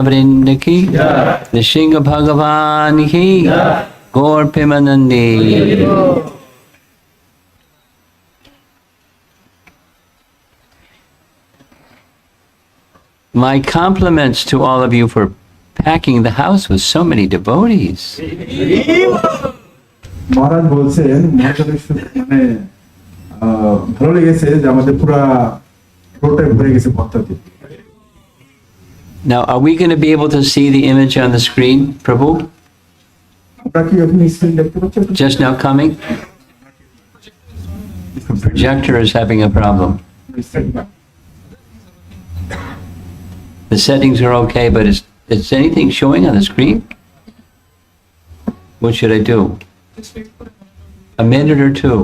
Vrinda ki, Nishinga Bhagavan ki, Gaur Pimanandi. My compliments to all of you for packing the house with so many devotees. মহারাজ বলছেন মানে ভালো লেগেছে যে আমাদের পুরা রোডটাই ভরে গেছে ভক্ত দিয়ে। Now, are we going to be able to see the image on the screen, Prabhu? আপনারা কি এখন স্ক্রিন দেখতে পাচ্ছেন? Just now coming? The projector is having a problem. The settings are okay, but is anything showing on the screen? What should I do? A minute or two.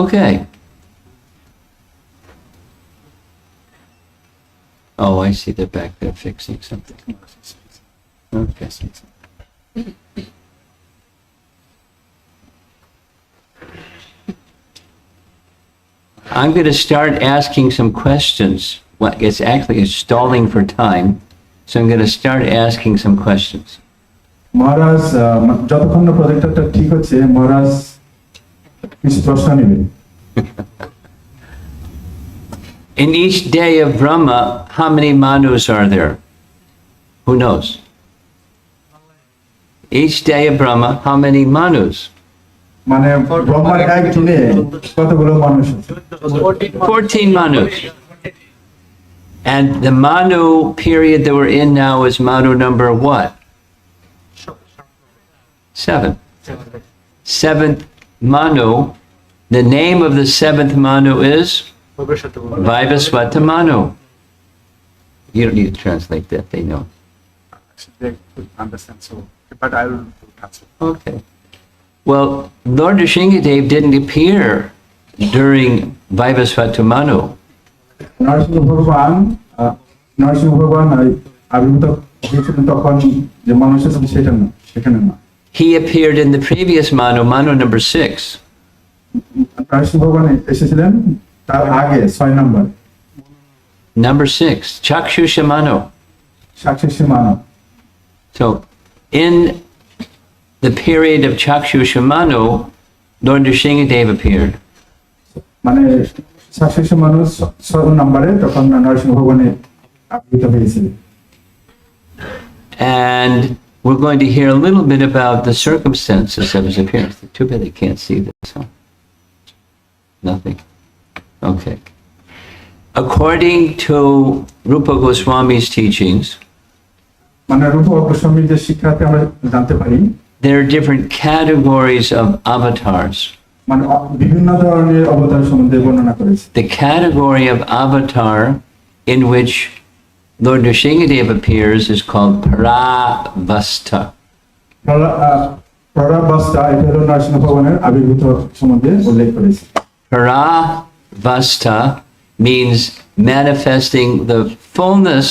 Okay. Oh, I see they're back there fixing something. Okay. I'm going to start asking some questions. Well, it's actually stalling for time, so I'm going to start asking some questions. মহারাজ যতক্ষণ না প্রজেক্টরটা ঠিক হচ্ছে মহারাজ কিছু প্রশ্ন নেবেন। In each day of Brahma, how many manus are there? Who knows? Each day of Brahma, how many manus? মানে ব্রহ্মার এক দিনে কতগুলো মানুষ আছে? 14 manus. And the manu period that we're in now is manu number what? 7. Seventh manu. The name of the seventh manu is Vivasvata Manu. You don't need to translate that, they know. They could understand, so but I will translate. Okay. Well, Lord Nrsimhadev didn't appear during Vivasvata Manu. Narasimha ভগবান আবির্ভূত হয়েছিলেন তখন যে মানুষ ছিল সেটা না, সেখানে না। He appeared in the previous Manu, Manu number 6. Narasimha ভগবান এসেছিলেন তার আগে 6 নম্বর। Number 6, Chakshusha Manu. সাক্ষী মানব। So, in the period of Chakshusha Manu, Lord Nrsimhadev appeared. মানে সাক্ষী মানুষ 6 নম্বরে তখন নরসিংহ ভগবানের আবির্ভূত হয়েছিলেন। And we're going to hear a little bit about the circumstances of his appearance. Too bad they can't see this, huh? Nothing. Okay. According to Rupa Goswami's teachings, মানে রূপা গোস্বামীর যে শিক্ষাতে আমরা জানতে পারি, there are different categories of avatars. মানে বিভিন্ন ধরনের অবতার সম্বন্ধে বর্ণনা করেছে। The category of avatar in which Lord Nrsimhadev appears is called Paravasta. Paravasta এটা হলো নরসিংহ ভগবানের আবির্ভূত সম্বন্ধে উল্লেখ করেছে। Paravasta means manifesting the fullness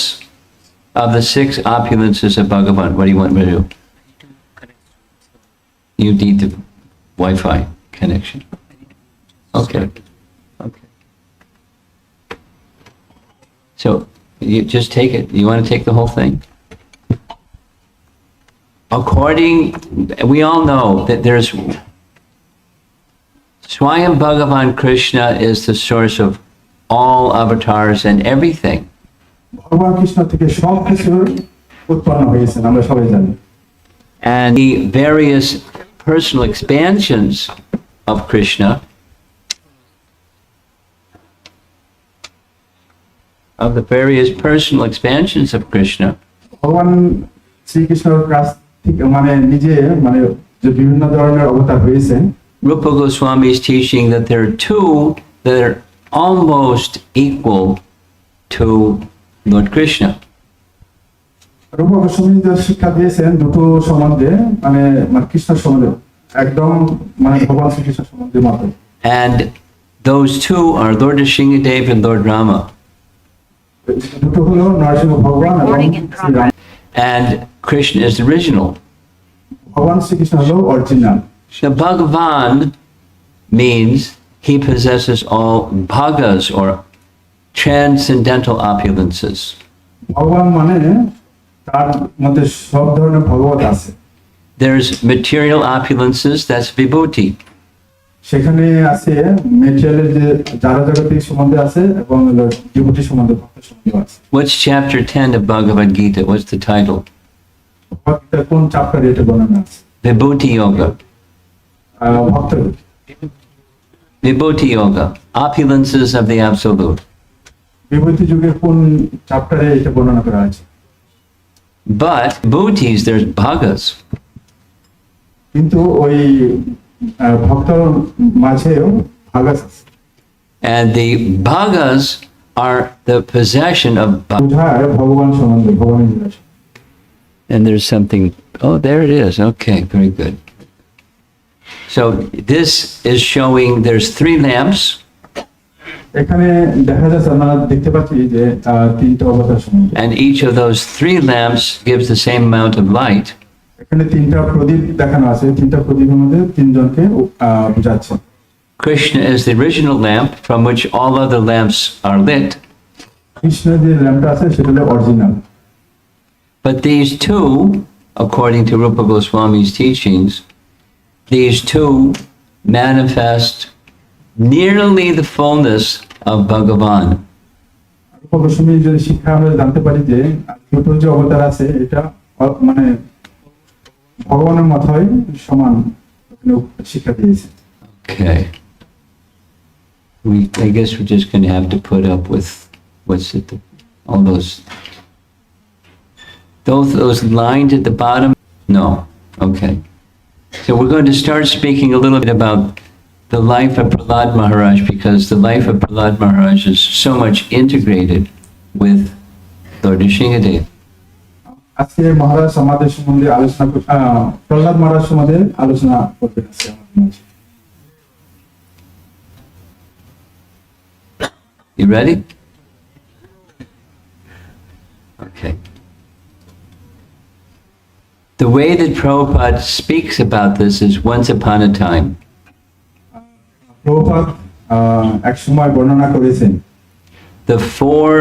of the 6 opulences of Bhagavan. What do you want me to do? You need the Wi-Fi connection. Okay. Okay. So you just take it. You want to take the whole thing? We all know that there's Swayam Bhagavan Krishna is the source of all avatars and everything. ভগবান কৃষ্ণ থেকে সব কিছু উৎপন্ন হয়েছে আমরা সবাই জানি। And the various personal expansions of Krishna, ভগবান শ্রীকৃষ্ণের কাছ থেকে মানে নিজে মানে যে বিভিন্ন ধরনের অবতার হয়েছেন। Rupa Goswami is teaching that there are 2 that are almost equal to Lord Krishna. রূপা গোস্বামী যে শিক্ষা দিয়েছেন দুটো সম্বন্ধে মানে কৃষ্ণ সম্বন্ধে একদম মানে ভগবান শ্রীকৃষ্ণ সম্বন্ধে মত। And those 2 are Lord Nrsimhadev and Lord Rama. দুটো হলো নরসিংহ ভগবান এবং Shriram. And Krishna is the original. ভগবান শ্রীকৃষ্ণ হলো original. Now Bhagavan means he possesses all bhagas or transcendental opulences. ভগবান মানে তার মধ্যে সব ধরনের ভগবত আছে। There's material opulences, that's vibhuti. সেখানে আছে মেটেরিয়ালের যে যারা জগতিক সম্বন্ধে আছে এবং বিভূতি সম্বন্ধে ভক্ত সম্বন্ধে আছে। What's chapter 10 of Bhagavad Gita? What's the title? ভগবদ্গীতার কোন চ্যাপ্টারে এটা বর্ণনা আছে? Vibhuti Yoga. ভক্ত Vibhuti Yoga. Opulences of the Absolute. বিভূতি যুগের কোন চ্যাপ্টারে এটা বর্ণনা করা আছে? But bhutis, there's bhagas. কিন্তু ওই ভক্তর মাঝেও ভাগ আছে। And the bhagas are the possession of বোঝায় ভগবান সম্বন্ধে, ভগবানের লীলা। And there's something, oh, there it is. Okay, very good. So this is showing there's 3 lamps. এখানে দেখা যাচ্ছে, আমরা দেখতে পাচ্ছি যে তিনটা অবতার সম্বন্ধে। And each of those 3 lamps gives the same amount of light. এখানে তিনটা প্রদীপ দেখানো আছে, তিনটা প্রদীপের মধ্যে তিনজনকে বোঝাচ্ছে। Krishna is the original lamp from which all other lamps are lit. কৃষ্ণের যে ল্যাম্পটা আছে সেটা হলো original. But these 2, according to Rupa Goswami's teachings, these 2 manifest nearly the fullness of Bhagavan. Goswami যদি শিক্ষা আমরা জানতে পারি যে দুটো যে অবতার আছে এটা মানে ভগবানের মতোই সমান শিক্ষা দিয়েছে। Okay. I guess we're just going to have to put up with what's it, all those lines at the bottom. No. Okay. So we're going to start speaking a little bit about the life of Prahlada Maharaj, because the life of Prahlada Maharaj is so much integrated with Lord Nrsimhadev. আজকে মহারাজ আমাদের সম্বন্ধে আলোচনা প্রহ্লাদ মহারাজ সম্বন্ধে আলোচনা করতে আসছে আমাদের মাঝে। You ready? Okay. The way that Prabhupada speaks about this is once upon a time. Prabhupada এক সময় বর্ণনা করেছেন The 4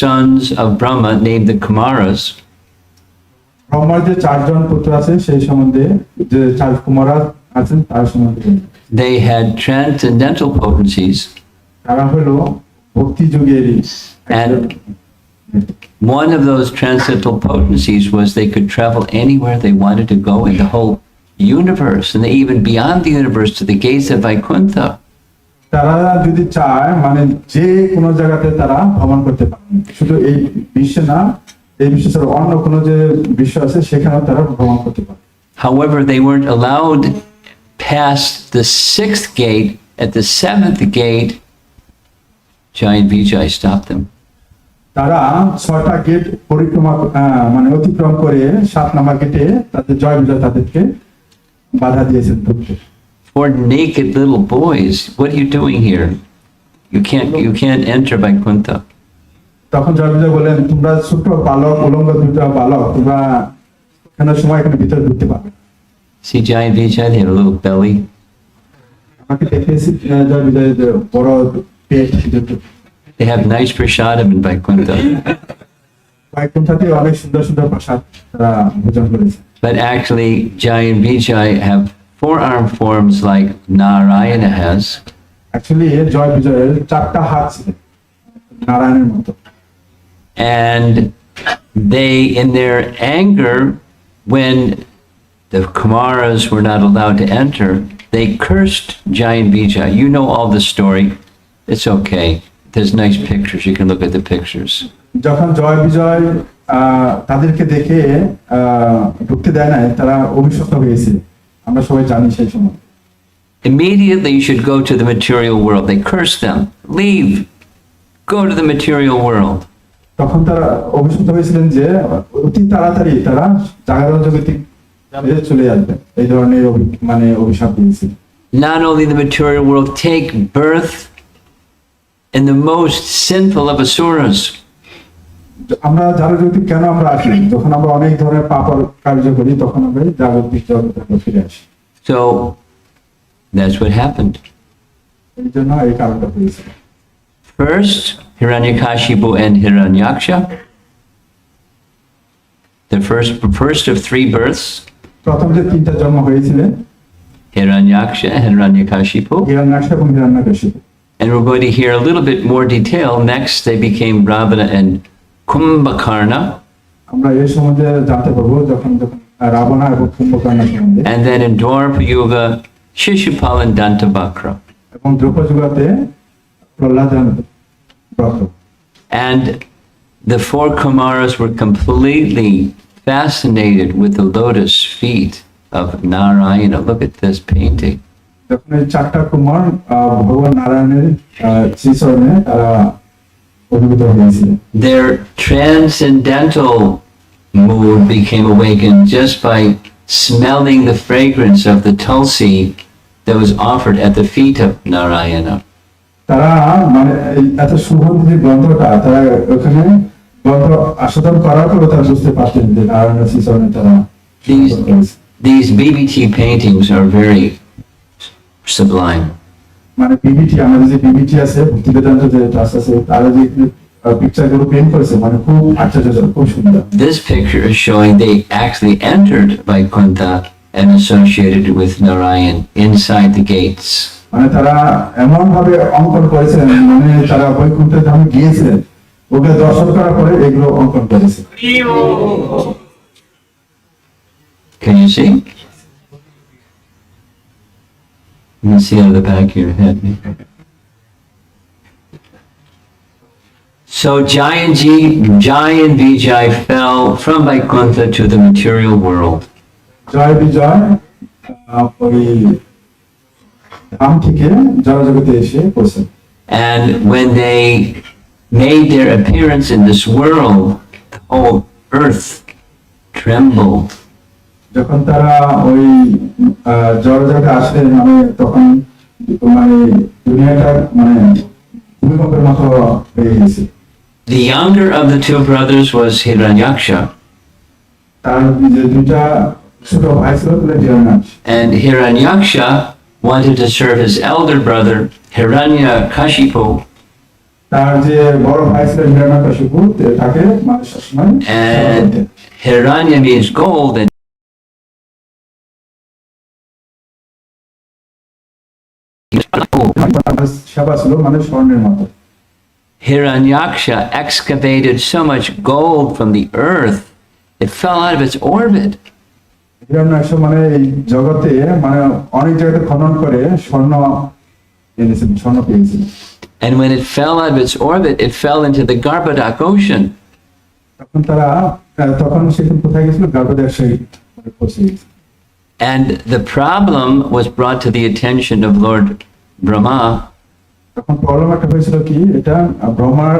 sons of Brahma, named the Kumaras, ব্রহ্মার যে 4 জন পুত্র আছে সেই সম্বন্ধে, যে 4 কুমার আছেন তার সম্বন্ধে। they had transcendental potencies, তারা হলো ভক্তি যুগেরই। and one of those transcendental potencies was they could travel anywhere they wanted to go in the whole universe, and even beyond the universe to the gates of Vaikuntha. তারা যদি চায় মানে যে কোনো জায়গাতে তারা ভ্রমণ করতে পারে, শুধু এই বিশ্বে না, এই বিশ্ব ছাড়া অন্য কোনো যে বিশ্ব আছে সেখানেও তারা ভ্রমণ করতে পারে। However, they weren't allowed past the 6th gate. At the 7th gate, Jaya and Vijaya stopped them. তারা 6টা গেট পরিক্রমা মানে অতিক্রম করে 7 নম্বর গেটে তাদের জয় বিজয় তাদেরকে বাধা দিয়েছেন ঢুকতে। 4 naked little boys, what are you doing here? You can't enter Vaikuntha. তখন জয় বিজয় বলেন, তোমরা ছোট বালক, উলঙ্গ 2টা বালক, তোমরা কেন সময় এখানে ভিতরে ঢুকতে পারবে? See Jaya and Vijaya, they had a little belly. আমাকে দেখেছি জয় বিজয় বড় পেট। They have nice prasadam in Vaikuntha. বৈকুণ্ঠতে অনেক সুন্দর সুন্দর প্রসাদ তারা ভোজন করেছে। But actually, Jaya and Vijaya have 4-arm forms like Narayana has. Actually Jaya বিজয়ের 4টা হাত ছিল নারায়ণের মতো। And they, in their anger, when the Kumaras were not allowed to enter, they cursed Jaya and Vijaya. You know all the story. It's okay. There's nice pictures. You can look at the pictures. যখন জয় বিজয় তাদেরকে দেখে ঢুকতে দেয় না, তারা অভিশপ্ত হয়েছে, আমরা সবাই জানি সেই সময়। Immediately you should go to the material world. They cursed them. Leave. Go to the material world. তখন তারা অভিশপ্ত হয়েছিলেন যে অতি তাড়াতাড়ি তারা জাগরণ জগতিক চলে আসবে, এই ধরনের মানে অভিশাপ দিয়েছিল। Not only the material world, take birth in the most sinful of asuras. আমরা জাগতিক কেন আমরা আসি? যখন আমরা অনেক ধরনের পাপ কার্য করি তখন আমরা জাগতিক জগতে ফিরে আসি। So that's what happened. এই জন্য এই কারণটা হয়েছে। First, Hiranyakashipu and Hiranyaksha. The first of three births, প্রথম যে তিনটা জন্ম হয়েছিলেন Hiranyaksha and Hiranyakashipu. হিরণ্যাক্ষ এবং Hiranyakashipu. And we're going to hear a little bit more detail. Next, they became Ravana and Kumbhakarna. আমরা এই সম্বন্ধে জানতে পারবো যখন যখন রাবণা এবং কুম্ভকর্ণ সম্বন্ধে। And then in Dwarpa Yuga, Shishupala and Dantavakra. এবং দ্রৌপদীতে প্রহ্লাদ ব্রত। And the four Kumaras were completely fascinated with the lotus feet of Narayana. Look at this painting. যখন এই চারটা কুমার ভগবান নারায়ণের শ্রীচরণে তারা অভিভূত হয়েছিল। Their transcendental mood became awakened just by smelling the fragrance of the tulsi that was offered at the feet of Narayana. তারা মানে এত সুগন্ধি গন্ধটা তারা ওখানে গন্ধ আস্বাদন করার পরে তারা বুঝতে পারতেন যে নারায়ণের শ্রীচরণে তারা These BBT paintings are very sublime. মানে বিবিটি আমাদের যে বিবিটি আছে ভক্তি বেদান্ত যে ট্রাস্ট আছে তারা যে পিকচারগুলো পেইন্ট করেছে মানে খুব আশ্চর্যজনক, খুব সুন্দর। This picture is showing they actually entered Vaikuntha and associated with Narayan inside the gates. মানে তারা এমন ভাবে অঙ্কন করেছেন মানে তারা বৈকুণ্ঠে ধামে গিয়েছিলেন, ওকে দর্শন করার পরে এগুলো অঙ্কন করেছে। Can you see? You can see out of the back of your head. So Jaya and Vijaya fell from Vaikuntha to the material world. জয় বিজয় ওই ধাম থেকে জড়জগতে এসে পড়ছে। And when they made their appearance in this world, the whole earth trembled. যখন তারা ওই জড়জগতে আসলেন মানে তখন মানে দুনিয়াটা মানে ভূমিকম্পের মতো হয়ে গেছে। The younger of the two brothers was Hiranyaksha. তার যে দুইটা ছোট ভাই ছিল Hiranyaksha. And Hiranyaksha wanted to serve his elder brother Hiranyakashipu. তার যে বড় ভাই ছিল হিরণ্যকশিপু তাকে মানে সবসময় And Hiranya means gold, and সেবা ছিল মানে স্বর্ণের মতো। Hiranyaksha excavated so much gold from the earth, it fell out of its orbit. Hiranyaksha মানে এই জগতে মানে অনেক জায়গাতে খনন করে স্বর্ণ এনেছেন, স্বর্ণ পেয়েছেন। And when it fell out of its orbit, it fell into the Garbadak Ocean. তখন সেখানে কোথায় গেছিল? গার্বদাক সাগরে পৌঁছে গেছে। And the problem was brought to the attention of Lord Brahma. তখন প্রবলেম একটা হয়েছিল কি এটা ব্রহ্মার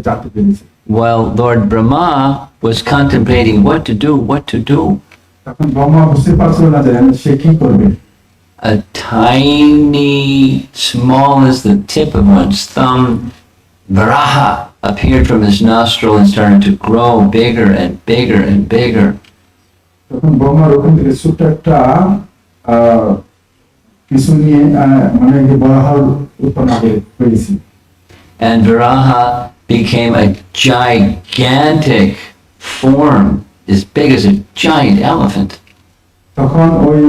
জানতে পেরেছে। While Lord Brahma was contemplating what to do, তখন ব্রহ্মা বুঝতে পারছিল না যে সে কি করবে। a tiny, small as the tip of one's thumb, Varaha appeared from his nostril and started to grow bigger and bigger and bigger. তখন ব্রহ্মার ওখান থেকে ছোট্ট একটা কিছু নিয়ে মানে বরাহর উৎপন্ন হয়েছে। And Varaha became a gigantic form, as big as a giant elephant. তখন ওই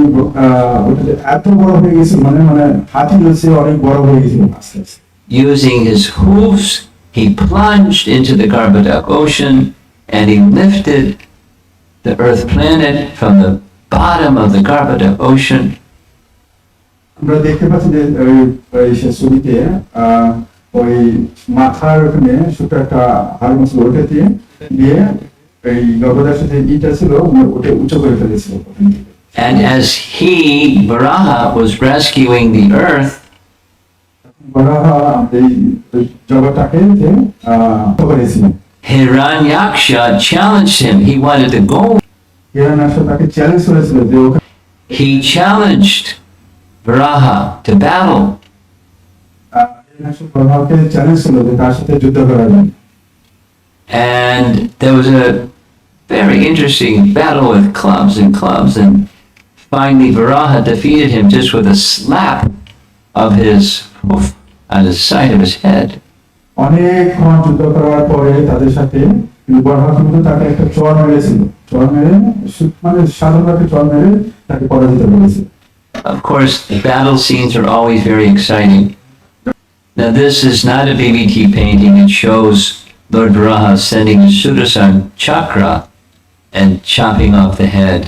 এত বড় হয়ে গেছে মানে মানে হাতি হচ্ছে অনেক বড় হয়ে গেছে আস্তে আস্তে। Using his hooves, he plunged into the Garbadak Ocean and he lifted the Earth planet from the bottom of the Garbadak Ocean. আমরা দেখতে পাচ্ছি যে ওই ছবিতে ওই মাথার ওখানে ছোট একটা হাড় ছিল ওটা দিয়ে এই গর্ভদাসের যে ইটা ছিল ওটা উঁচু করে ফেলেছিল। And as he, Varaha, was rescuing the earth, Hiranyaksha challenged him. He wanted to go. He challenged Varaha to battle. And there was a very interesting battle with clubs, and finally Varaha defeated him just with a slap of his hoof on the side of his head. অনেকক্ষণ যুদ্ধ করার পরে তাদের সাথে কিন্তু বরাহ কিন্তু তাকে একটা চর মেরেছিল, চর মেরে মানে সাধারণভাবে চর মেরে তাকে পরাজিত করেছে। Of course, the battle scenes are always very exciting. Now, this is not a BBT painting. It shows Lord Varaha sending a Sudarshan chakra and chopping off the head.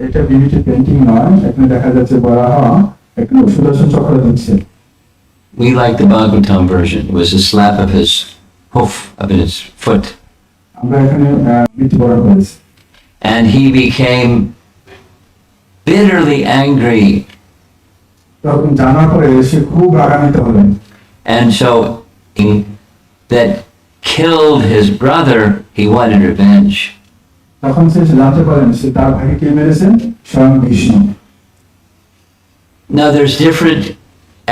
এটা বিবিটি পেইন্টিং নয়, এখানে দেখা যাচ্ছে বরাহ একটা সুদর্শন চক্র দিচ্ছে। We like the Bhagavatam version. It was a slap of his hoof, of his foot. আমরা এখানে মৃত্যুবরণ করেছি। And he became bitterly angry. তখন জানার পরে সে খুব রাগান্বিত হলেন। And so that killed his brother, he wanted revenge. তখন সে জানতে পারেন সে তার ভাইকে কে মেরেছেন, স্বয়ং Vishnu. Now there's different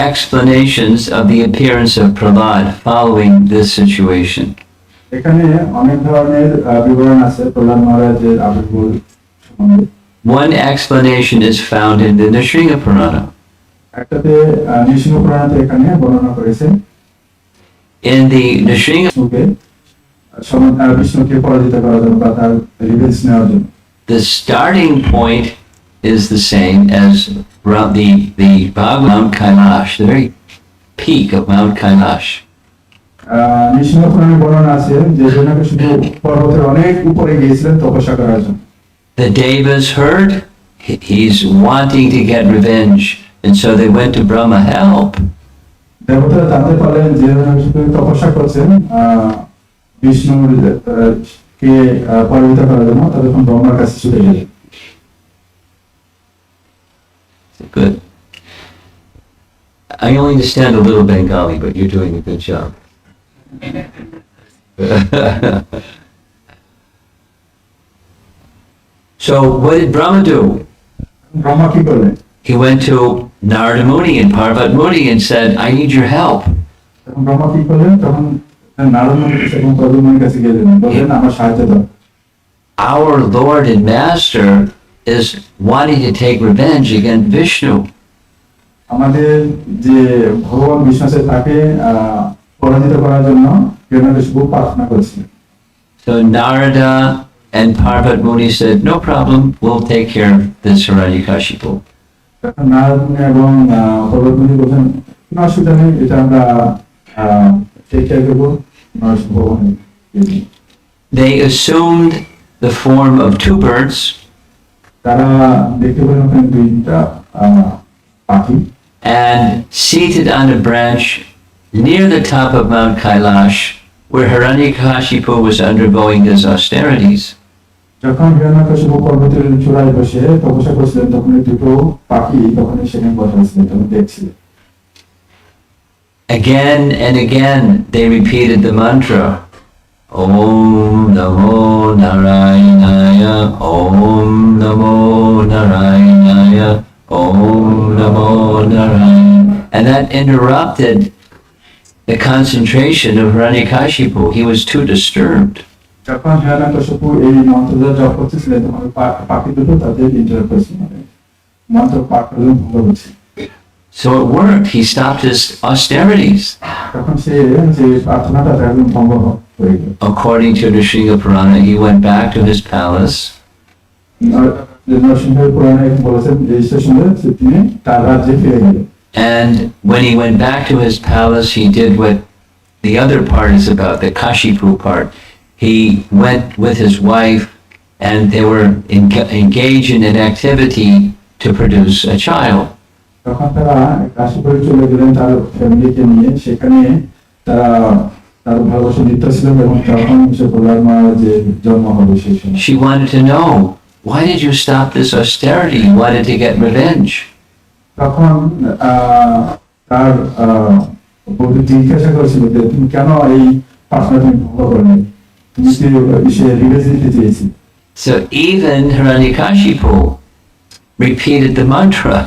explanations of the appearance of Prahlada following this situation. এখানে অনেক ধরনের বিবরণ আছে প্রহ্লাদ মহারাজের আবির্ভাব সম্বন্ধে। One explanation is found in the Narasimha Purana. একটাতে নৃসিংহ পুরাণে এখানে বর্ণনা করেছেন In the Narasimha, বিষ্ণুকে পরাজিত করার জন্য বা তার রিভেঞ্জ নেওয়ার জন্য। the starting point is the same as the Bhagavatam Kailash, the very peak of Mount Kailash. Narasimha পুরাণে বর্ণনা আছে যে হিরণ্যকশিপু পর্বতের অনেক উপরে গিয়েছিলেন তপস্যা করার জন্য। The Devas heard he's wanting to get revenge, and so they went to Brahma help. দেবতারা জানতে পারলেন যে হিরণ্যকশিপু তপস্যা করছেন বিষ্ণুর কে পরাজিত করার জন্য, তখন ব্রহ্মার কাছে ছুটে গেলেন। Good. I only understand a little Bengali, but you're doing a good job. So what did Brahma do? Brahma কি করলেন? He went to Narada Muni and Parvat Muni and said, I need your help. তখন ব্রহ্মা কি করলেন? তখন নারদ মুনির কাছে এবং পদ্ম মুনির কাছে গেলেন, বললেন আমার সাহায্য দাও। Our Lord and Master is wanting to take revenge against Vishnu. আমাদের যে ভগবান বিষ্ণু আছে তাকে পরাজিত করার জন্য হিরণ্যকশিপু প্রার্থনা করেছিলেন। So Narada and Parvat Muni said, no problem, we'll take care of this Hiranyakashipu. তখন নারদ মুনি এবং পর্বত মুনি বলছেন কোনো অসুবিধা নেই, এটা আমরা টেক কেয়ার করবো। They assumed the form of two birds, তারা দেখতে পেলেন ওখানে দুইটা পাখি, and seated on a branch near the top of Mount Kailash, where Hiranyakashipu was undergoing his austerities. যখন হিরণ্যকশিপু পর্বতের চূড়ায় বসে তপস্যা করছিলেন, তখন এই দুটো পাখি তখন সেখানে বসা ছিলেন, তখন দেখছিলেন। Again and again they repeated the mantra, Om Namo Narayanaya, Om Namo Narayanaya, Om Namo Narayanaya. And that interrupted the concentration of Hiranyakashipu. He was too disturbed. যখন হিরণ্যকশিপু এই মন্ত্রটা জপ করতেছিলেন, তখন পাখি দুটো তাদের ইন্টারাপ্ট করছিল, মন্ত্র পাঠ করলেন ভঙ্গ করছে। So it worked. He stopped his austerities. তখন সে যে প্রার্থনাটা একদম ভঙ্গ হয়ে গেল। According to the Sringa Purana, he went back to his palace. Narasimha পুরাণে বলেছেন যে ঈশ্বর সুন্দর তিনি তার রাজ্যে ফিরে গেলেন। And when he went back to his palace, he did what the other part is about, the Kashipu part. He went with his wife and they were engaged in an activity to produce a child. তখন তারা কাশীপুরে চলে গেলেন তার ফ্যামিলিকে নিয়ে, সেখানে তারা তার ভালোবাসা দিতে ছিলেন এবং তখন সে প্রহ্লাদ মহারাজের জন্ম হবে সেই সময়। She wanted to know, why did you stop this austerity? You wanted to get revenge. তখন তার বধূ জিজ্ঞাসা করেছিল যে তুমি কেন এই প্রার্থনা তুমি ভঙ্গ করলে, তুমি কি সে রিভেঞ্জ দিতে চেয়েছি। So even Hiranyakashipu repeated the mantra.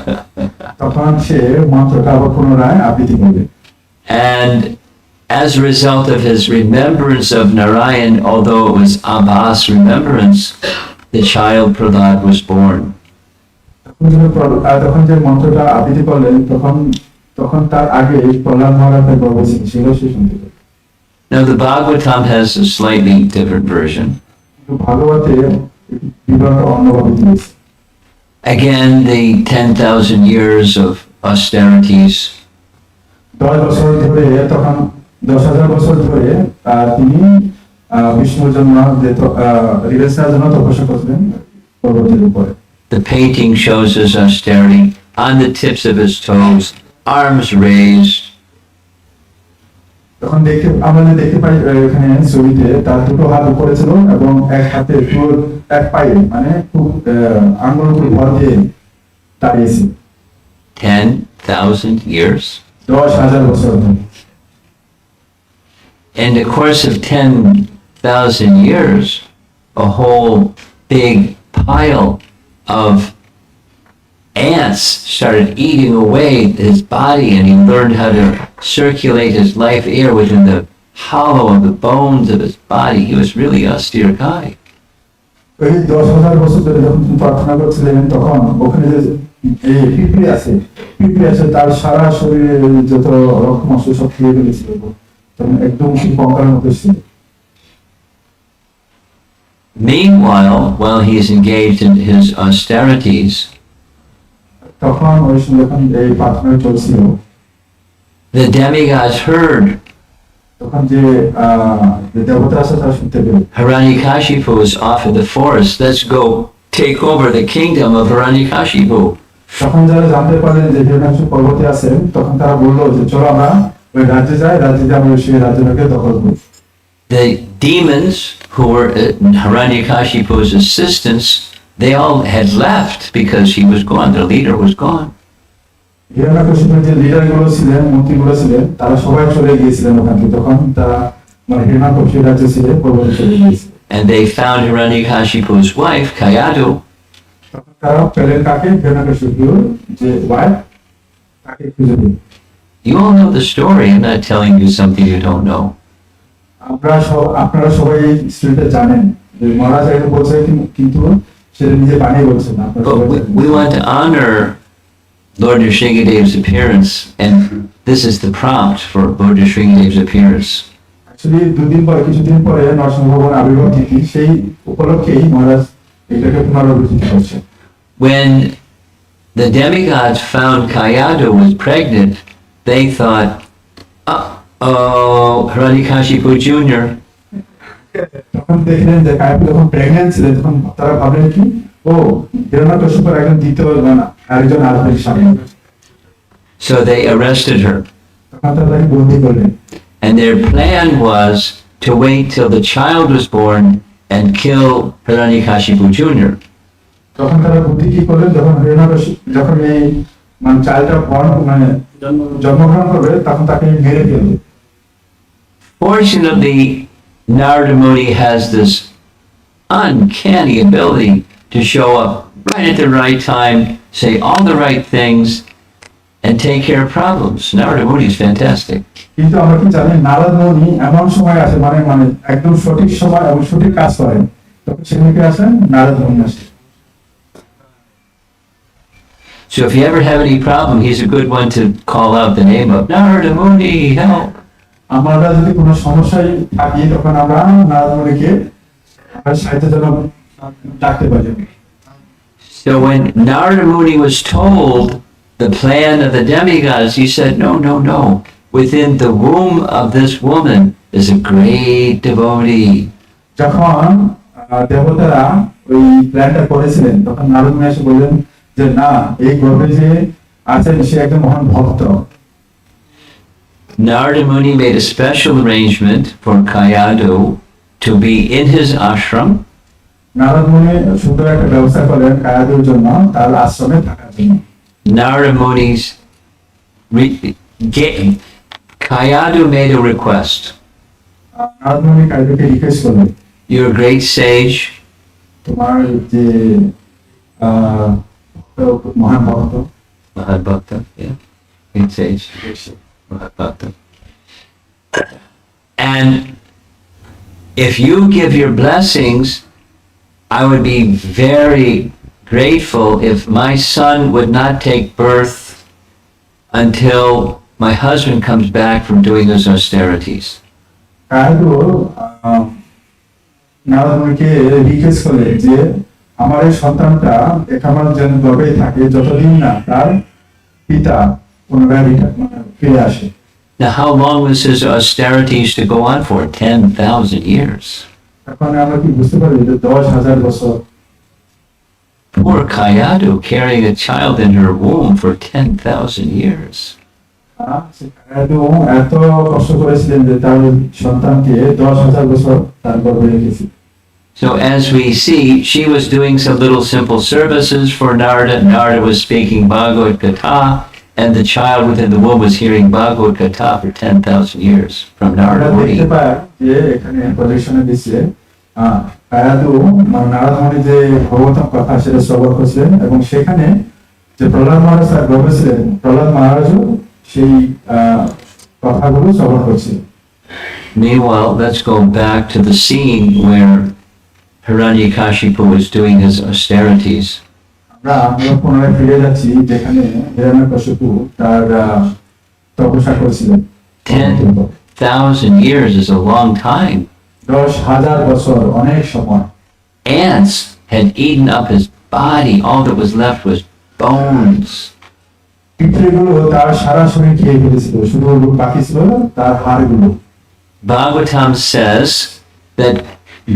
তখন সে মন্ত্রটা আবার পুনরায় আবৃত্তি করবে। And as a result of his remembrance of Narayan, although it was Abbas remembrance, the child Prahlada was born. তখন যে মন্ত্রটা আবৃত্তি করলেন, তখন তার আগে প্রহ্লাদ মহারাজের গর্ভে ছিল, সেটাও সে শুনতে পেল। Now the Bhagavatam has a slightly different version. কিন্তু ভাগবতে বিবরণটা অন্যভাবে দিয়েছে। Again, the 10,000 years of austerities. 10 বছর ধরে তখন 10,000 বছর ধরে তিনি বিষ্ণুর জন্য যে রিলেশনের জন্য তপস্যা করতেন পর্বতের উপরে। The painting shows his austerity on the tips of his toes, arms raised. তখন আমরা দেখতে পাই এখানে ছবিতে তার দুটো হাত উপরে ছিল এবং এক হাতে এক পায়ে মানে খুব আঙ্গুল উপর ভর দিয়ে দাঁড়িয়েছে। 10,000 years. 10,000 বছর ধরে। In the course of 10,000 years, a whole big pile of ants started eating away his body, and he learned how to circulate his life air within the hollow of the bones of his body. He was really an austere guy. এই 10,000 বছর ধরে যখন তিনি প্রার্থনা করছিলেন তখন ওখানে যে পিঁপড়ে আছে তার সারা শরীরে যত রকম অংশ সব খেয়ে ফেলেছিল তখন একদম কঙ্কালের মতো ছিল। Meanwhile, while he's engaged in his austerities, তখন ওই সময় যখন এই প্রার্থনা চলছিল the demigods heard তখন যে দেবতা আছে তারা শুনতে পেল Hiranyakashipu is off in the forest. Let's go take over the kingdom of Hiranyakashipu. তখন যারা জানতে পারলেন যে হিরণ্যাক্ষ পর্বতে আছেন তখন তারা বললো যে চলো আমরা ওই রাজ্যে যাই, রাজ্যে যাবো সেই রাজ্যটাকে দখল করি। The demons who were Hiranyakashipu's assistants, they all had left because he was gone. Their leader was gone. হিরণ্যাকশিপুর যে লিডার গুলো ছিলেন, মন্ত্রী গুলো ছিলেন, তারা সবাই চলে গিয়েছিলেন ওখান থেকে। তখন তারা মানে হিরণ্যাকশিপুর রাজ্যে ছিলেন পর্বতে চলে গিয়েছিলেন। And they found Hiranyakashipu's wife, Kayadu. তখন তারা পেলেন কাকে? হিরণ্যাকশিপুর যে ওয়াইফ তাকে খুঁজে দিলেন। You all know the story. I'm not telling you something you don't know. আপনারা সবাই এই স্টোরিটা জানেন যে মহারাজ এটা বলছে কিন্তু সেটা নিজে বানিয়ে বলছেন না। But we want to honor Lord Nrsingadev's appearance, and this is the prompt for Lord Nrsingadev's appearance. Actually, কিছুদিন পরে নরসিংহ ভগবান আবির্ভাব তিথি, সেই উপলক্ষেই মহারাজ এটাকে পুনরাবৃত্তি করছেন। When the demigods found Kayadu was pregnant, they thought, oh, Hiranyakashipu Jr. তখন দেখলেন যে কায়াপু যখন প্রেগন্যান্ট ছিলেন তখন তারা ভাবলেন কি ও হিরণ্যাকশিপুর একজন দ্বিতীয় আরেকজন আসবেন সামনে। So they arrested her. তখন তারা তাকে বন্দী করলেন। And their plan was to wait till the child was born and kill Hiranyakashipu Jr. তখন তারা বুদ্ধি কি করলেন যখন এই মানে চাইল্ডটা মানে জন্মগ্রহণ করবে তখন তাকে মেরে ফেলবে। Fortunately, Narada Muni has this uncanny ability to show up right at the right time, say all the right things, and take care of problems. Narada Muni is fantastic. কিন্তু আমরা কি জানি নারদ মুনি এমন সময় আসে মানে একদম সঠিক সময় এবং সঠিক কাজ করেন তখন সেখানে কি আসেন নারদ মুনি আসে। So if you ever have any problem, he's a good one to call out the name of Narada Muni, help. আমরা যদি কোনো সমস্যায় থাকি তখন আমরা নারদ মুনিকে সাহায্যের জন্য ডাকতে পারি। So when Narada Muni was told the plan of the demigods, he said, no, no, no. Within the womb of this woman is a great devotee. যখন দেবতারা ওই প্ল্যানটা করেছিলেন তখন নারদ মুনি এসে বললেন যে না এই গর্ভে যে আছেন সে একজন মহান ভক্ত। Narada Muni made a special arrangement for Kayadu to be in his ashram. Narad মুনি সুন্দর একটা ব্যবস্থা করলেন কায়াদুর জন্য তার আশ্রমে থাকার জন্য। Narada Muni's Kayadu made a request. Narad মুনি কায়াদুকে রিকোয়েস্ট করলেন, You're a great sage. তোমার যে মহান ভক্ত Mahadbhakta, yeah. Great sage. Mahadbhakta. And if you give your blessings, I would be very grateful if my son would not take birth until my husband comes back from doing his austerities. Kayadhu নারদমুনিকে request করে যে আমার এই সন্তানটা একামাল যেন গর্ভে থাকে যতদিন না তার পিতা পুনরায় ফিরে আসে। Now, how long was his austerities to go on for? 10,000 years. এখন আমরা কি বুঝতে পারি যে 10,000 বছর। Poor Kayadu carrying a child in her womb for 10,000 years. কায়দু এত কষ্ট করেছিলেন যে তার সন্তানকে 10,000 বছর তার গর্ভে রেখেছে। So as we see, she was doing some little simple services for Narada. Narada was speaking Bhagavad Gita, and the child within the womb was hearing Bhagavad Gita for 10,000 years from Narada আমরা Muni. দেখতে পাই যে এখানে প্রজেকশনে দিচ্ছে কায়দু নারদ মুনি যে ভগবতম কথা সেটা শ্রবণ করছিলেন এবং সেখানে যে প্রহ্লাদ মহারাজ তার গর্ভে ছিলেন প্রহ্লাদ মহারাজও সেই কথাগুলো শ্রবণ করছিলেন। Meanwhile, let's go back to the scene where Hiranyakashipu was doing his austerities. আমরা পুনরায় ফিরে যাচ্ছি যেখানে হিরণ্যকশিপু তার তপস্যা করেছিলেন। 10,000 years is a long time. 10,000 বছর অনেক সময়। Ants had eaten up his body. All that was left was bones. পিঁপড়েগুলো তার সারা শরীর খেয়ে ফেলেছিল, শুধু বাকি ছিল তার হাড়গুলো। Bhagavatam says that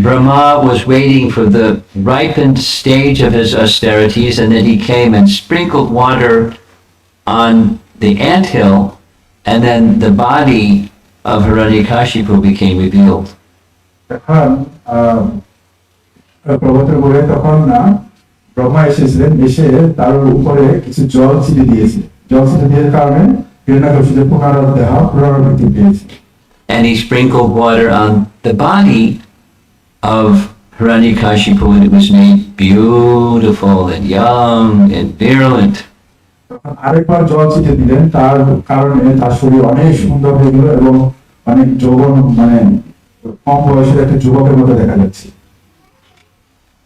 Brahma was waiting for the ripened stage of his austerities, and then he came and sprinkled water on the anthill, and then the body of Hiranyakashipu became revealed. তখন প্রবতের বলে তখন না ব্রহ্মা এসেছিলেন, এসে তার উপরে কিছু জল ছিটে দিয়েছে। জল ছিটে দেওয়ার কারণে হিরণ্যকশিপুর পুনরাবৃত্তি পেয়েছে। And he sprinkled water on the body of Hiranyakashipu, and it was made beautiful and young and virulent. আরেকবার জল ছিটে দিলেন, তার কারণে তার শরীর অনেক সুন্দর হয়ে গেল এবং অনেক যৌবন মানে কম বয়সের একটা যুবকের মতো দেখা যাচ্ছে।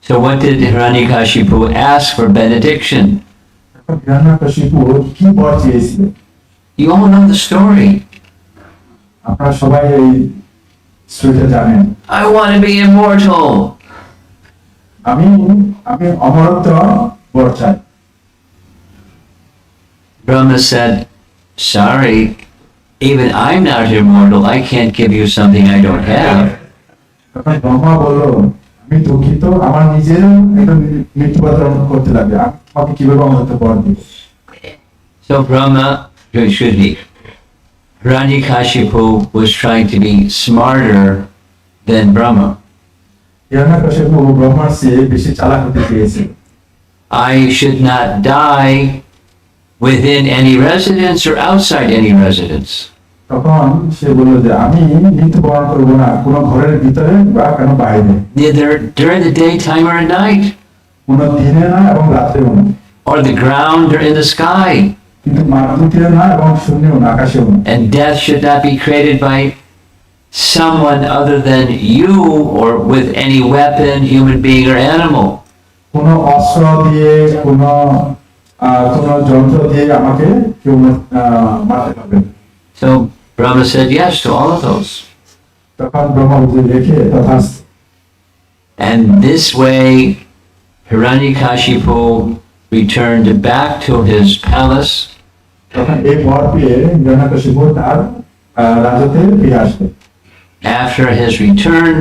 So what did Hiranyakashipu ask for benediction? Hiranyakashipu কি বর চেয়েছিলেন? You all know the story. আপনারা সবাই এই স্টোরিটা জানেন। I want to be immortal. আমি অমরত্ব বর চাই। Brahma said, sorry, even I'm not immortal. I can't give you something I don't have. তখন ব্রহ্মা বলল, আমি দুঃখিত, আমার নিজের একটা মৃত্যুবরণ করতে লাগবে, আমাকে কিভাবে অমরত্ব বর দিব? So Brahma, excuse me, Hiranyakashipu was trying to be smarter than Brahma. Hiranyakashipu ব্রহ্মার চেয়ে বেশি চালাক হতে চেয়েছিল। I should not die within any residence or outside any residence. তখন সে বলল যে আমি মৃত্যুবরণ করব না কোনো ঘরের ভিতরে বা কেন বাইরে, Neither during the daytime or at night, কোনো দিনে না এবং রাত্রেও না, or the ground or in the sky. কিন্তু মাটিতে না এবং শূন্যেও না, আকাশেও না। And death should not be created by someone other than you or with any weapon, human being or animal. কোনো অস্ত্র দিয়ে কোনো যন্ত্র দিয়ে আমাকে কেউ মারতে পারবে না। So Brahma said yes to all of those. তখন ব্রহ্মা রেখে তথাস্তু। And this way, Hiranyakashipu returned back to his palace. তখন এই বর পেয়ে হিরণ্যকশিপু তার রাজত্বে ফিরে আসবে। After his return,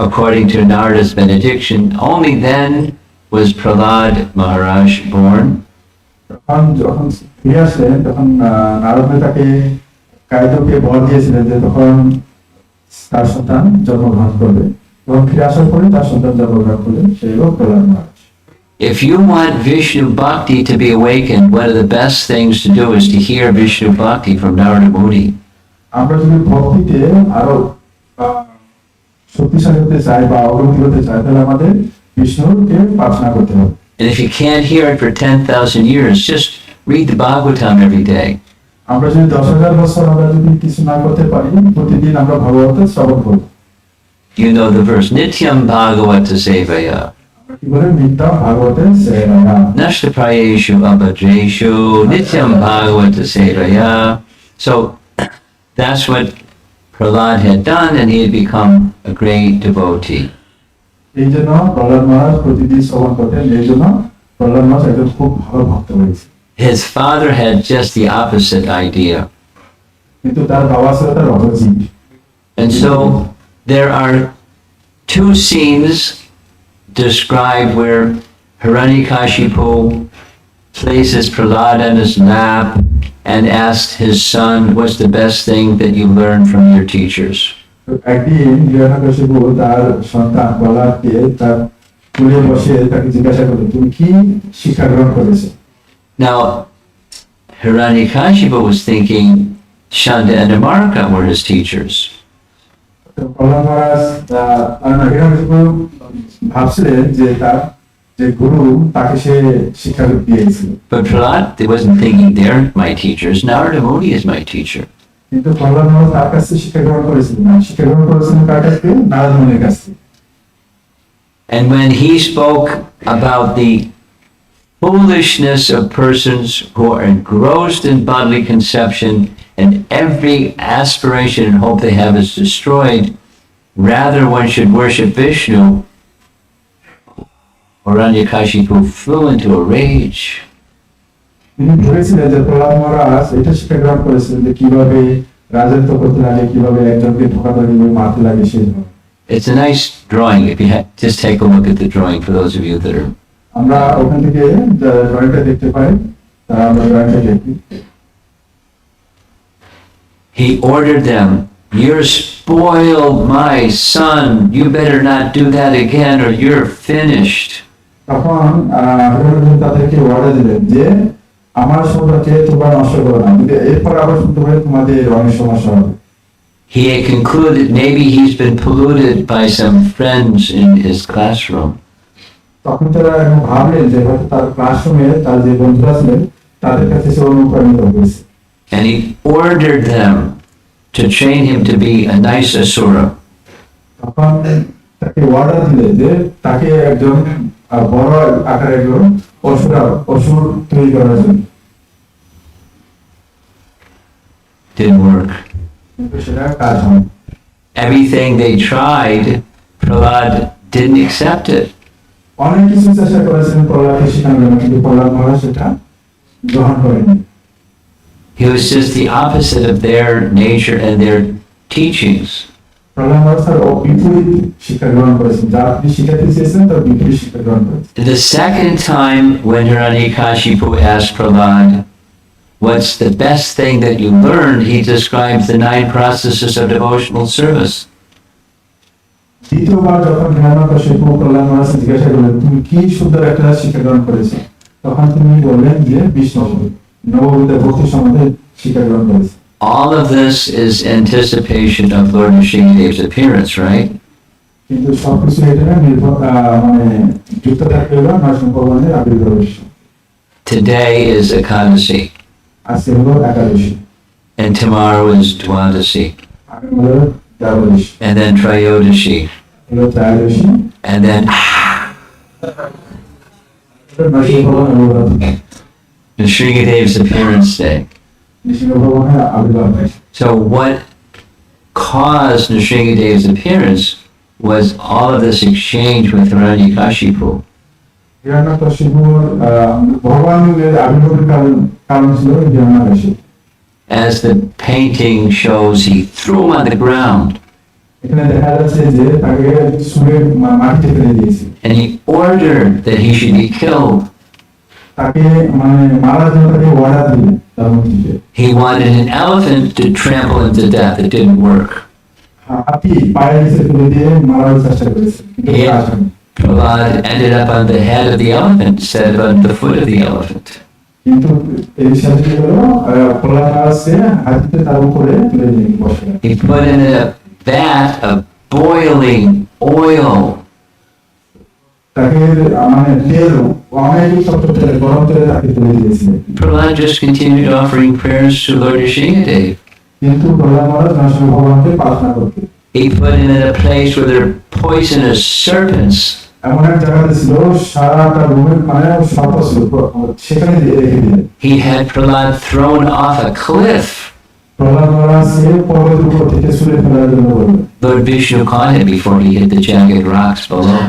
according to Narada's benediction, only then was Prahlada Maharaj born. যখন ফিরে আসলেন তখন নারদ তাকে কায়দুকে বর দিয়েছিলেন যে তখন তার সন্তান জন্মগ্রহণ করবে, এবং ফিরে আসার পরে তার সন্তান জন্মগ্রহণ করলেন, সেই হল প্রহ্লাদ মহারাজ। If you want Vishnu Bhakti to be awakened, one of the best things to do is to hear Vishnu Bhakti from Narada Muni. আমরা যদি ভক্তিতে আরো শক্তিশালী হতে চাই বা অগ্রগতি হতে চাই তাহলে আমাদের বিষ্ণুকে প্রার্থনা করতে হবে। And if you can't hear it for 10,000 years, just read the Bhagavatam every day. আমরা যদি 10,000 বছর আমরা যদি কিছু না করতে পারি, প্রতিদিন আমরা ভাগবত শ্রবণ করব। You know the verse, Nityam Bhagavata Sevaya. আমরা কি বলে নিত্যা ভাগবতে সেবা, Nashtaprayeshu Abhadreshu Nityam Bhagavata Sevaya. So that's what Prahlad had done, and he had become a great devotee. এই জন্য প্রহ্লাদ মহারাজ প্রতিদিন শ্রবণ করতেন, এই জন্য প্রহ্লাদ মহারাজ একজন খুব ভালো ভক্ত হয়েছে। His father had just the opposite idea. কিন্তু তার বাবা ছিল তার opposite. And so there are two scenes described where Hiranyakashipu places Prahlada on his lap and asked his son, what's the best thing that you learned from your teachers? একদিন হিরণ্যকশিপু তার সন্তান প্রহ্লাদকে তার কোলে বসে তাকে জিজ্ঞাসা করলেন, তুমি কি শিক্ষা গ্রহণ করেছো? Now, Hiranyakashipu was thinking Shanda and Amarka were his teachers. Prahlad মহারাজ হিরণ্যকশিপু ভাবছিলেন যে তার যে গুরু তাকে সে শিক্ষা দিয়েছিল। But Prahlad, he wasn't thinking they're my teachers. Narada Muni is my teacher. কিন্তু প্রহ্লাদ মহারাজ তার কাছ থেকে শিক্ষা গ্রহণ করেছিলেন না, শিক্ষা গ্রহণ করেছিলেন কার কাছ থেকে? নারদ মুনির কাছ থেকে। And when he spoke about the foolishness of persons who are engrossed in bodily conception and every aspiration and hope they have is destroyed, rather one should worship Vishnu, Hiranyakashipu flew into a rage. তিনি ভেবেছিলেন যে প্রহ্লাদ মহারাজ এটা শিক্ষা গ্রহণ করেছিলেন যে কিভাবে রাজত্ব করতে লাগে, কিভাবে একজনকে ধোঁকাধড়ি করে মারতে লাগে সেই ধরনের। It's a nice drawing. If you just take a look at the drawing for those of you that are. আমরা ওখান থেকে ড্রয়িংটা দেখতে পাই, তারা আমরা ড্রয়িংটা দেখি। He ordered them, you're spoiled, my son. You better not do that again or you're finished. তখন তাদেরকে অর্ডার দিলেন যে আমার সম্পর্কে তোমরা নষ্ট করো না, যদি এরপর আবার শুনতে পারে তোমাদের অনেক সমস্যা হবে। He had concluded maybe he's been polluted by some friends in his classroom. তখন তারা ভাবলেন যে হয়তো তার ক্লাসরুমে তার যে বন্ধুরা ছিলেন তাদের কাছে সে অনুপ্রাণিত হয়েছে। And he ordered them to train him to be a nice asura. তখন তাকে অর্ডার দিলেন যে তাকে একজন বড় আকারের একজন অসুর তৈরি করার জন্য। Didn't work. কিন্তু সেটা কাজ হয়। Everything they tried, Prahlad didn't accept it. অনেক কিছু চেষ্টা করেছিলেন প্রহ্লাদকে শেখানোর জন্য, কিন্তু প্রহ্লাদ মহারাজ সেটা গ্রহণ করেনি। He was just the opposite of their nature and their teachings. Prahlad মহারাজ তার বিপরীত শিক্ষা গ্রহণ করেছেন, যা তিনি শিখাতে চেয়েছেন তার বিপরীত শিক্ষা গ্রহণ করেছেন। The second time when Hiranyakashipu asked Prahlad, what's the best thing that you learned, he describes the 9 processes of devotional service. দ্বিতীয়বার যখন হিরণ্যকশিপু প্রহ্লাদ মহারাজ জিজ্ঞাসা করলেন তুমি কি সুন্দর একটা শিক্ষা গ্রহণ করেছো, তখন তিনি বললেন যে বিষ্ণু নববিধা ভক্তি সম্বন্ধে শিক্ষা গ্রহণ করেছে। All of this is anticipation of Lord Nrsimhadeva's appearance, right? কিন্তু সবকিছু এটা নির্ভর যুক্ত থাকতে হবে নরসিংহ ভগবানের আবির্ভাবের সঙ্গে। Today is Ekadasi, আজকে হলো একাদশী, and tomorrow is Dwadasi, আগামী হলো দ্বাদশী, and then Trayodasi, হলো ত্রয়োদশী, and then নরসিংহ ভগবানের আবির্ভাব, Nrsimhadeva's appearance day. নরসিংহ ভগবানের আবির্ভাব। So what caused Nrsimhadeva's appearance was all of this exchange with Hiranyakashipu. হিরণ্যকশিপুর ভগবানের আবির্ভাবের কারণ ছিল Hiranyakashipu. As the painting shows, he threw him on the ground. এখানে দেখা যাচ্ছে যে তাকে ছুঁড়ে মাটিতে ফেলে দিয়েছে। And he ordered that he should be killed. তাকে মারার জন্য তাকে অর্ডার দিলেন তার মধ্যে। He wanted an elephant to trample him to death. It didn't work. হাতি পায়ের নিচে ফেলে দিয়ে মারার চেষ্টা করেছে, কিন্তু কাজ হয়নি। Prahlad ended up on the head of the elephant instead of on the foot of the elephant. কিন্তু এই সাথে হলো প্রহ্লাদ মহারাজকে হাতিতে তার উপরে তুলে নিয়ে বসে। He put in a vat of boiling oil. তাকে তেল অনেক উত্তপ্ত তেলে গরম তেলে তাকে তুলে দিয়েছিলেন। Prahlad just continued offering prayers to Lord Nrsimhadeva. কিন্তু প্রহ্লাদ মহারাজ নরসিংহ ভগবানকে প্রার্থনা করতেন। He put him in a place where there are poisonous serpents. এমন এক জায়গাতে ছিল সারাটা রুমের সর্প ছিল, সেখানে রেখে দিলেন। He had Prahlad thrown off a cliff. Prahlad মহারাজ সে পর্বতের উপর থেকে ছুঁড়ে ফেলার জন্য বললেন। Lord Vishnu caught him before he hit the jagged rocks below.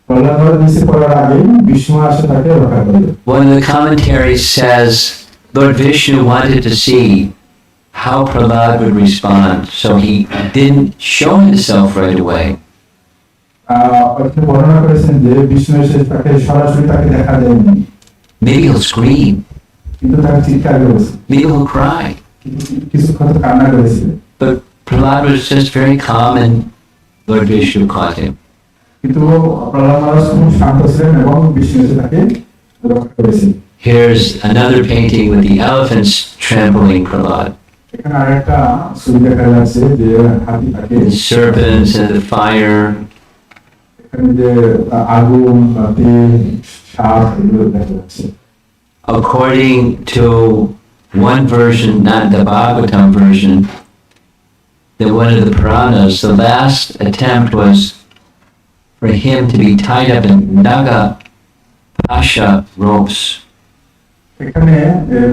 Prahlad মহারাজ নিচে পড়ার আগেই বিষ্ণু আসে তাকে রক্ষা করলেন। One of the commentaries says Lord Vishnu wanted to see how Prahlad would respond, so he didn't show himself right away. বর্ণনা করেছেন যে বিষ্ণু এসে তাকে সরাসরি তাকে দেখা দেয়নি, Maybe he'll scream, কিন্তু তাকে চিৎকার করেছে, maybe he'll cry. কিছুক্ষণ তো কান্না করেছিল। But Prahlad was just very calm and Lord Vishnu caught him. কিন্তু প্রহ্লাদ মহারাজ খুব শান্ত ছিলেন এবং বিষ্ণু এসে তাকে রক্ষা করেছিল। Here's another painting with the elephants trampling Prahlad. এখানে আরেকটা ছবি দেখা যাচ্ছে যে হাতি তাকে, The serpents and the fire. এখানে যে আগুন, হাতি, সাপ এগুলো দেখা যাচ্ছে। According to one version, not the Bhagavatam version, that one of the Puranas, the last attempt was for him to be tied up in Naga Pasha ropes. এখানে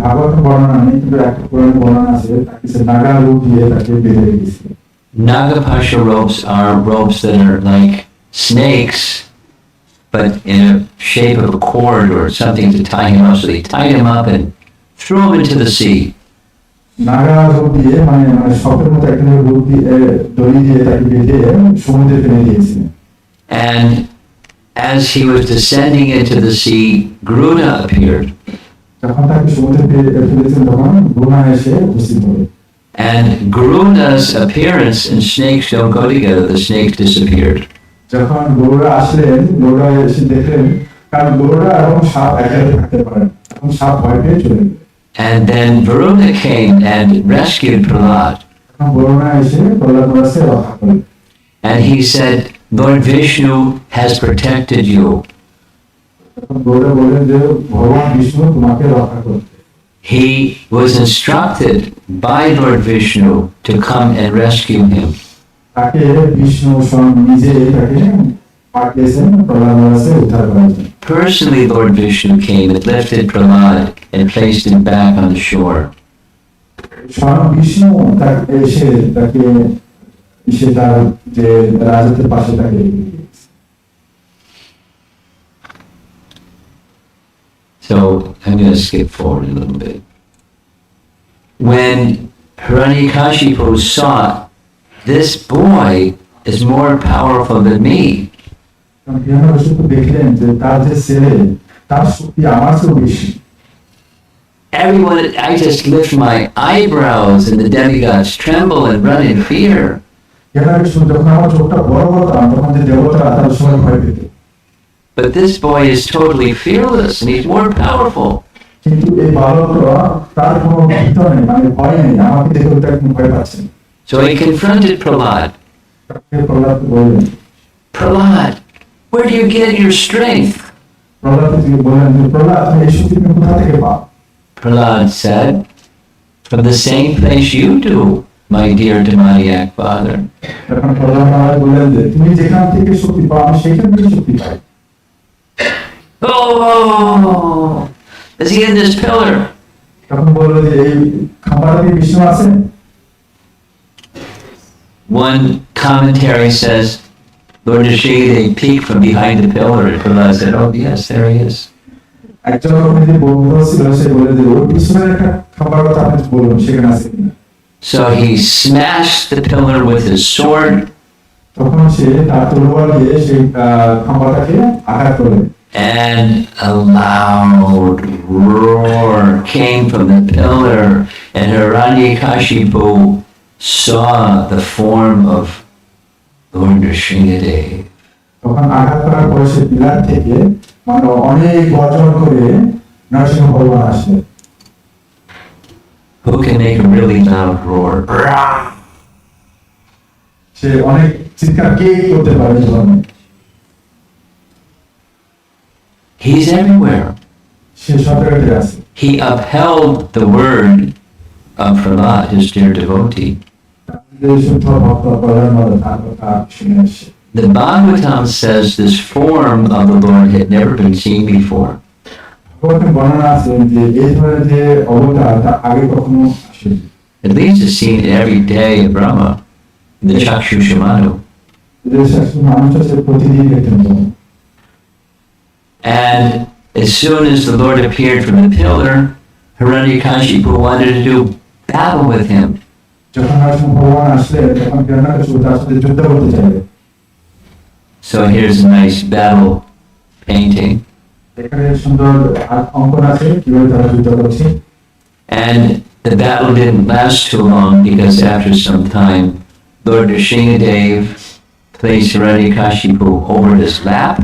ভাগবত বর্ণনা নেই, কিন্তু একটা পুরাণ বর্ণনা আছে তাকে সে নাগা রূপ দিয়ে তাকে বেঁধে রেখেছে। Naga Pasha ropes are ropes that are like snakes, but in a shape of a cord or something to tie him up. So they tied him up and threw him into the sea. Naga রূপ দিয়ে মানে সপের মতো এখানে রূপ দিয়ে দড়ি দিয়ে তাকে বেঁধে সমুদ্রে ফেলে দিয়েছে। And as he was descending into the sea, Gruna appeared. যখন তাকে সমুদ্রে ফেলেছেন তখন গুণা এসে উপস্থিত হলো। And Gruna's appearance and snakes don't go together. The snakes disappeared. যখন গৌড়া আসলেন, গৌড়া এসে দেখলেন, কারণ গৌড়া এবং সাপ একসাথে থাকতে পারে, তখন সাপ ভয় পেয়ে চলে গেল। And then Varuna came and rescued Prahlad. তখন বরুণা এসে প্রহ্লাদ মহারাজকে রক্ষা করলেন। And he said, Lord Vishnu has protected you. তখন গৌড়া বললেন যে ভগবান বিষ্ণু তোমাকে রক্ষা করতে। He was instructed by Lord Vishnu to come and rescue him. তাকে বিষ্ণু স্বয়ং নিজে তাকে পাঠিয়েছেন প্রহ্লাদ মহারাজকে উদ্ধার করার জন্য। Personally, Lord Vishnu came and lifted Prahlad and placed him back on the shore. স্বয়ং বিষ্ণু তাকে এসে তার যে রাজত্বের পাশে তাকে রেখে দিয়েছে। So I'm going to skip forward a little bit. When Hiranyakashipu saw this boy is more powerful than me, Hiranyakashipu দেখলেন যে তার যে ছেলে তার শক্তি আমার চেয়েও বেশি। everyone, I just lift my eyebrows and the demigods tremble and run in fear. Hiranyakashipu যখন আমার চোখটা বড় করতাম তখন যে দেবতারা তার সময় ভয় পেত। But this boy is totally fearless and he's more powerful. কিন্তু এই বালকরা তার কোনো ভীত নেই, মানে ভয় নেই, আমাকে দেখে ওটা একদম ভয় পাচ্ছে। So he confronted Prahlad. তাকে প্রহ্লাদ বললেন, Prahlad, where do you get your strength? Prahlad বললেন যে প্রহ্লাদ তুমি এই শক্তি তুমি কোথা থেকে পাও? Prahlad said, from the same place you do, my dear demoniac father. তখন প্রহ্লাদ মহারাজ বললেন যে তুমি যেখান থেকে শক্তি পাও আমি সেখান থেকে শক্তি পাই। Oh, is he in this pillar? তখন বললো যে এই খাম্বাটাতে বিষ্ণু আছেন। One commentary says, Lord Narasimha, they peeked from behind the pillar, and Prahlad said, oh yes, there he is. একজন ওখানে যে বন্ধু ছিল সে বলে যে ওর পিছনে একটা খাম্বার কথা আপনি বলুন সেখানে আছে কিনা। So he smashed the pillar with his sword, তখন সে তার তলোয়ার দিয়ে সেই খাম্বাটাকে আঘাত করলেন। and a loud roar came from the pillar, and Hiranyakashipu saw the form of Lord Narasimha. তখন আঘাত করার পরে সে পিলার থেকে মানে অনেক গর্জন করে নরসিংহ ভগবান আসলেন। Who can make a really loud roar? সে অনেক চিৎকার কে করতে পারে জীবনে। He's everywhere. সে সব জায়গাতে আছে। He upheld the word of Prahlad, his dear devotee. যে শুদ্ধ ভক্ত প্রহ্লাদ মহারাজ তার কথা শুনে আসছে। The Bhagavatam says this form of the Lord had never been seen before. ভগবতের বর্ণনা আছে যে এই ধরনের যে অবতার তা আগে কখনো আসেনি। at least is seen every day of Brahma, in the Chakshu Shamanu. And as soon as the Lord appeared from the pillar, Hiranyakashipu wanted to do battle with him. So here's a nice battle painting. And the battle didn't last too long because after some time, Lord Nrsimhadev placed Hiranyakashipu over his lap.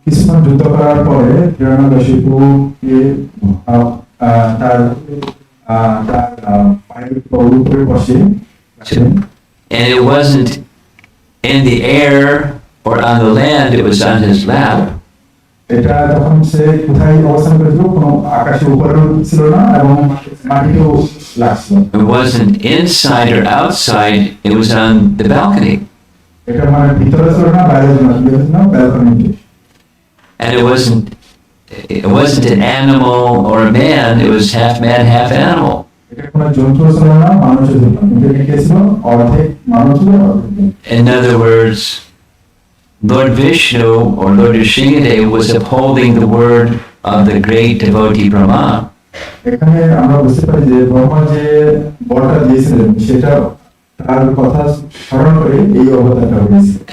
কিছুক্ষণ যুদ্ধ করার পরে হিরণ্যকশিপুকে তার পায়ের উপরে বসে And it wasn't in the air or on the land, it was on his lap. এটা যখন সে কোথায় অবস্থান করেছিল কোনো আকাশের উপরেও ছিল না এবং মাটিতেও লাগছিল It wasn't inside or outside, it was on the balcony. এটা মানে ভিতরে ছিল না বাইরে ছিল না ব্যালকনিতে And it wasn't an animal or a man, it was half man, half animal. In other words, Lord Vishnu or Lord Nrsimhadev was upholding the word of the great devotee Brahma.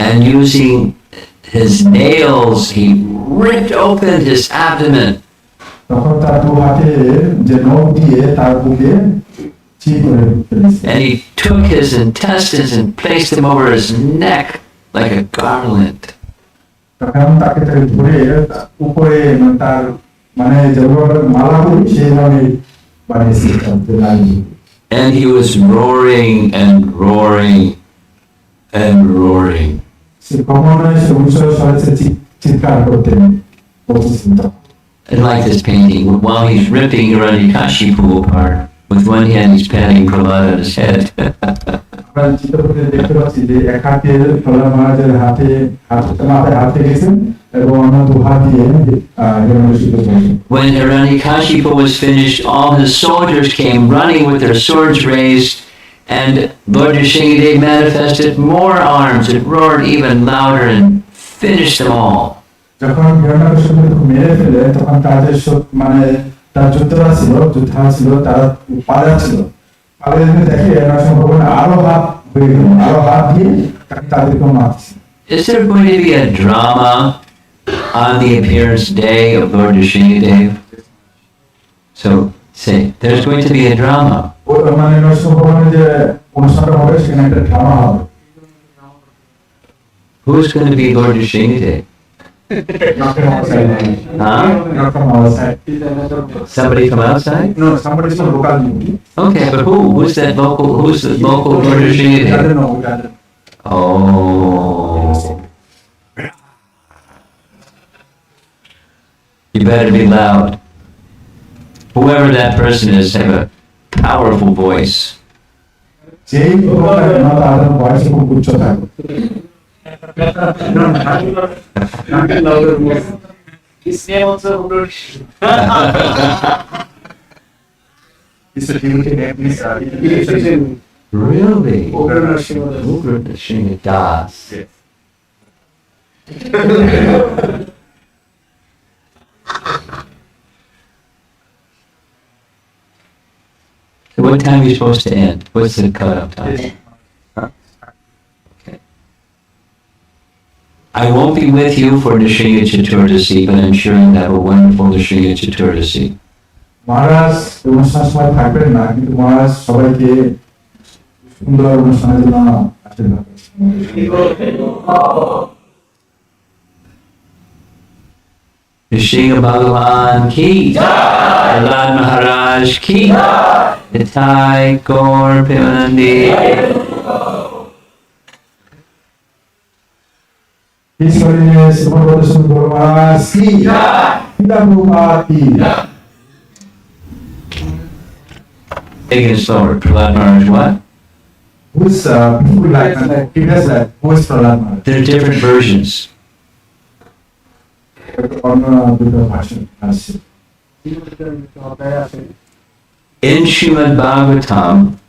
And using his nails, he ripped open his abdomen. And he took his intestines and placed them over his neck like a garland. And he was roaring and roaring and roaring. I like this painting. While he's ripping Hiranyakashipu apart, with one hand he's patting Prahlada on his head. When Hiranyakashipu was finished, all his soldiers came running with their swords raised, and Lord Nrsimhadev manifested more arms and roared even louder and finished them all. Is there going to be a drama on the appearance day of Lord Nrsimhadev? So say, there's going to be a drama. Who's going to be Lord Nrsimhadev? Huh? Somebody from outside? No, somebody from local community. Okay, but who? Who's the local Lord Nrsimhadev? I don't know. Oh. You better be loud. Whoever that person is, have a powerful voice. His name also Really? Caturdasi. So what time are you supposed to end? What's the cutoff time? Huh? Okay. I won't be with you for Jaya Caturdasi, but I'm sure you'll have a wonderful Jaya Caturdasi. মহারাজ অনুষ্ঠানের সময় থাকবেন না, কিন্তু মহারাজ সবাইকে সুন্দর অনুষ্ঠানের জন্য আশীর্বাদ Nrsimha Bhagavan ki, Prahlad Maharaj ki, Nitai Gaur Pimandi. ঈশ্বরের শ্রীমদর্শন মহারাজ কি, পিতা প্রভুপাদ কি। Take it slower. Prahlad Maharaj what? Who's people like previous life? Who is Prahlad Maharaj? There are different versions. অন্য দুটো ভাষণ আছে। In Srimad Bhagavatam,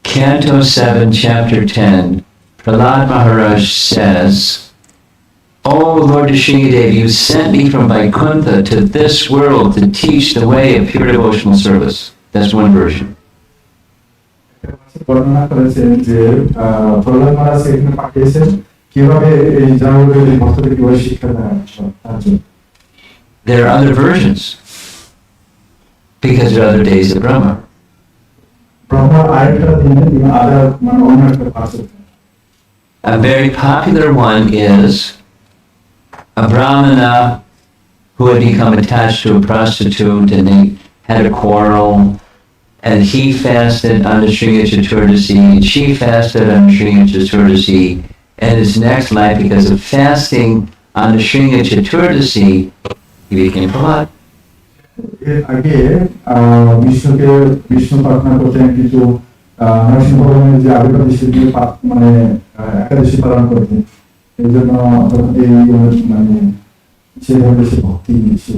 Canto 7, Chapter 10, Prahlada Maharaj says, "Oh Lord Nrsimhadev, you sent me from Vaikuntha to this world to teach the way of pure devotional service." That's one version. বর্ণনা করেছেন যে প্রহ্লাদ মহারাজ এখানে পাঠিয়েছেন কিভাবে এই জগতের ভক্তদের কিভাবে শিক্ষা দেওয়া তার জন্য। There are other versions because there are other days of Brahma. ব্রহ্মার আরেকটা দিনে আদার মানে অন্য একটা পার্শ্ব। A very popular one is a Brahmana who had become attached to a prostitute and they had a quarrel, and he fasted on the Sriya Caturdasi, and she fasted on the Sriya Caturdasi, and his next life, because of fasting on the Sriya Caturdasi, he became Prahlada. এর আগে বিষ্ণু প্রার্থনা করতেন, কিন্তু নরসিংহ ভগবানের যে আবির্ভাব দিয়ে মানে একাদশী পালন করতেন, এই জন্য এই মানে সেভাবে সে ভক্তি সে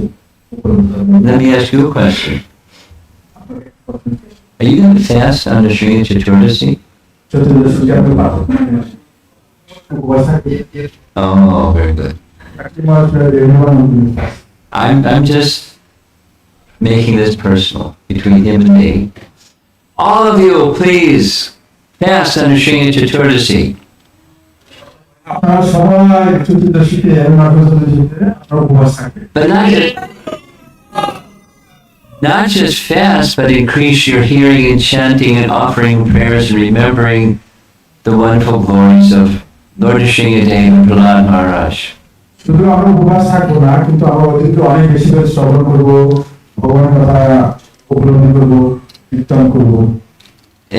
উপলব্ধ করেন। Let me ask you a question. Are you going to fast on the Sriya Caturdasi? চতুর্দশী আপনি পালন উপবাস থাকে। Oh, very good. I'm just making this personal between him and me. All of you, please fast on the Sriya Caturdasi. আপনারা সবাই চতুর্দশীতে আপনারা উপবাস থাকে। But not just fast, but increase your hearing and chanting and offering prayers and remembering the wonderful glories of Lord Nrsimhadev and Prahlada Maharaj. শুধু আমরা উপবাস থাকবো না, কিন্তু আমরা ওদেরকে অনেক বেশি করে শ্রবণ করবো, ভগবানের কথা উপলব্ধি করবো, কীর্তন করবো।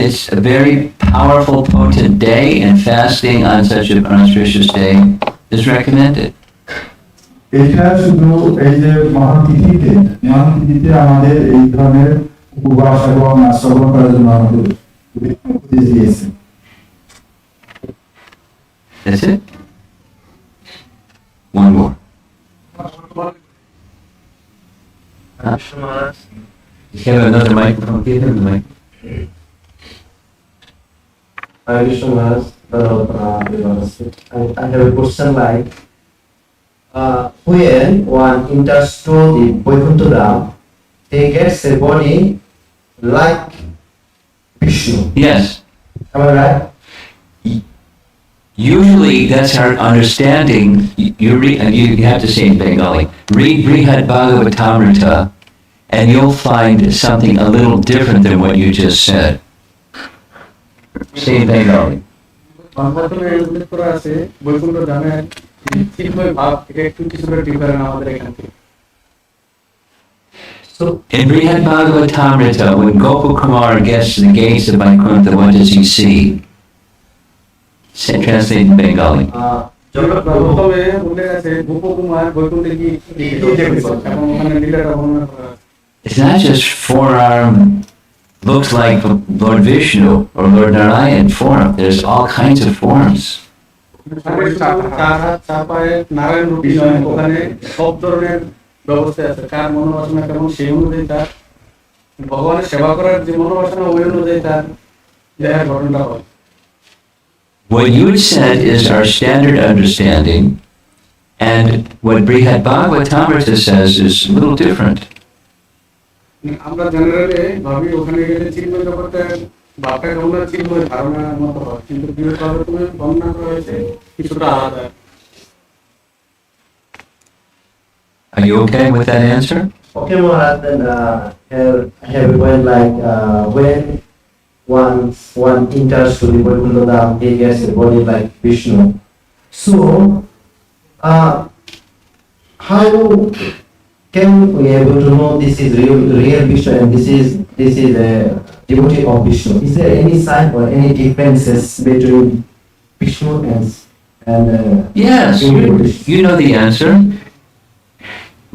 It's a very powerful, potent day, and fasting on such an auspicious day is recommended. এটা শুধু এই যে মহান তিথিতে আমাদের এই ধরনের উপবাস এবং শ্রবণ করার জন্য আমাদের উপদেশ দিয়েছে। That's it? One more. Huh? You have another microphone? Give him the mic. I have a question like, when one enters to the Vaikuntha Dham, they get a body like Vishnu. Yes. Am I right? Usually, that's our understanding. You have to say in Bengali. Read Brihad Bhagavatamrita, and you'll find something a little different than what you just said. Say in Bengali. বাংলাতে উল্লেখ করা আছে বৈকুণ্ঠ ধামের চিন্ময় ভাব এটা একটু কিছুটা different আমাদের এখান থেকে। So, In Brihad Bhagavatamrita, when Gopakumar gets to the gates of Vaikuntha, what does he see? Say, translate in Bengali. প্রথমে উল্লেখ আছে গোপকুমার বৈকুণ্ঠে গিয়ে দেখেছে এবং ওখানে লীলাটা বর্ণনা করা আছে। It's not just forearm, looks like Lord Vishnu or Lord Narayan form. There's all kinds of forms. চার হাত চার পায়ে নারায়ণ রূপী নয়, ওখানে সব ধরনের ব্যবস্থা আছে। কার মনোবাসনা কেমন সেই অনুযায়ী তার ভগবানের সেবা করার যে মনোবাসনা ওই অনুযায়ী তার দেহের গঠনটা হয়। What you said is our standard understanding, and what Brihad Bhagavatamrita says is a little different. আমরা জেনারেলি ভাবি ওখানে গেলে চিন্ময় জগতে বাপের আমরা চিন্ময় ধারণার মতো হয়, কিন্তু বিবেক তুমি বর্ণনা করা হয়েছে কিছুটা আলাদা। Are you okay with that answer? okay, Maharaj, then I have a point like, when one enters to the Vaikuntha Dham, he gets a body like Vishnu. So, how can we able to know this is real Vishnu and this is a devotee of Vishnu? Is there any sign or any differences between Vishnu and Yes, devotee you know the answer.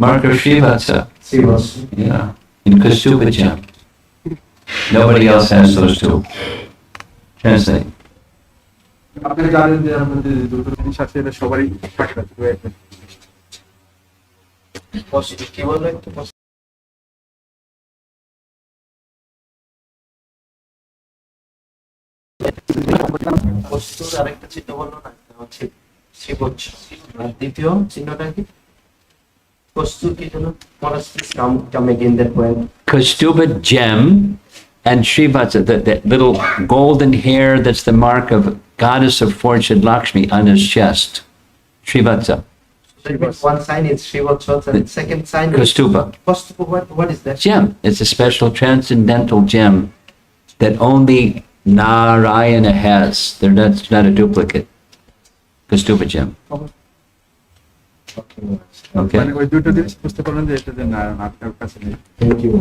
Marka Srivatsa, Srivas? yeah, in Kasubhaja. Nobody else has those two. Translate. আপনি জানেন যে আমাদের দুটো জিনিস আছে, এটা সবারই কি বলবেন? বস্তুর আরেকটা চিহ্ন বললো না, হচ্ছে শ্রীবৎস। আর দ্বিতীয় চিহ্নটা কি? বস্তুর কি জন্য? Come again that point. Kaustubha gem and Srivatsa, that little golden hair that's the mark of goddess of fortune Lakshmi on his chest. Srivatsa, So it means one sign is Srivatsa and second sign is Kaustubha. Kaustubha. What is that? Gem. It's a special transcendental gem that only Narayana has. That's not a duplicate. Kaustubha gem. Okay. মানে ওই দুটো জিনিস বুঝতে পারলেন যে এটা যে না আপনার কাছে নেই। Thank you.